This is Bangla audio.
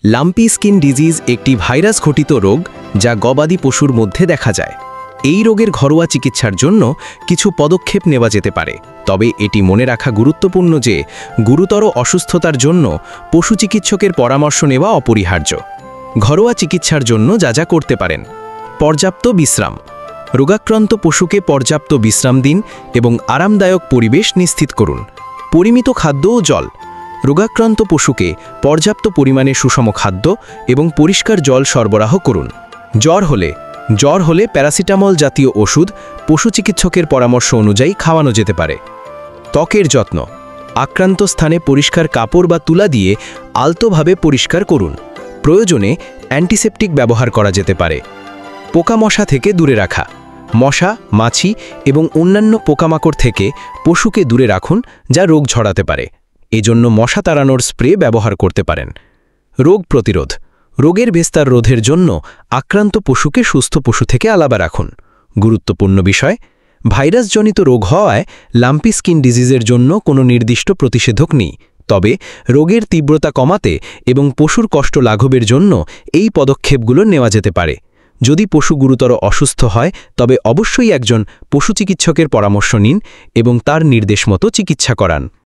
লাম্পি স্কিন ডিজিজ একটি ভাইরাস ঘটিত রোগ যা গবাদি পশুর মধ্যে দেখা যায়। এই রোগের ঘরোয়া চিকিৎসার জন্য কিছু পদক্ষেপ নেওয়া যেতে পারে, তবে এটি মনে রাখা গুরুত্বপূর্ণ যে গুরুতর অসুস্থতার জন্য পশু চিকিৎসকের পরামর্শ নেওয়া অপরিহার্য। ঘরোয়া চিকিৎসার জন্য যা যা করতে পারেন: পর্যাপ্ত বিশ্রাম। রোগাক্রান্ত পশুকে পর্যাপ্ত বিশ্রাম দিন এবং আরামদায়ক পরিবেশ নিশ্চিত করুন। পরিমিত খাদ্য ও জল। রোগাক্রান্ত পশুকে পর্যাপ্ত পরিমাণে সুষম খাদ্য এবং পরিষ্কার জল সরবরাহ করুন। জ্বর হলে প্যারাসিটামল জাতীয় ওষুধ পশু চিকিৎসকের পরামর্শ অনুযায়ী খাওয়ানো যেতে পারে। ত্বকের যত্ন। আক্রান্ত স্থানে পরিষ্কার কাপড় বা তুলা দিয়ে আলতোভাবে পরিষ্কার করুন। প্রয়োজনে অ্যান্টিসেপটিক ব্যবহার করা যেতে পারে। পোকামশা থেকে দূরে রাখা। মশা, মাছি এবং অন্যান্য পোকামাকড় থেকে পশুকে দূরে রাখুন যা রোগ ছড়াতে পারে। এজন্য মশা তাড়ানোর স্প্রে ব্যবহার করতে পারেন। রোগ প্রতিরোধ। রোগের বিস্তার রোধের জন্য আক্রান্ত পশুকে সুস্থ পশু থেকে আলাদা রাখুন। গুরুত্বপূর্ণ বিষয়: ভাইরাসজনিত রোগ হওয়ায় লাম্পি স্কিন ডিজিজের জন্য কোনো নির্দিষ্ট প্রতিষেধক নেই, তবে রোগের তীব্রতা কমাতে এবং পশুর কষ্ট লাঘবের জন্য এই পদক্ষেপগুলো নেওয়া যেতে পারে। যদি পশু গুরুতর অসুস্থ হয় তবে অবশ্যই একজন পশু চিকিৎসকের পরামর্শ নিন এবং তার নির্দেশ মতো চিকিৎসা করান।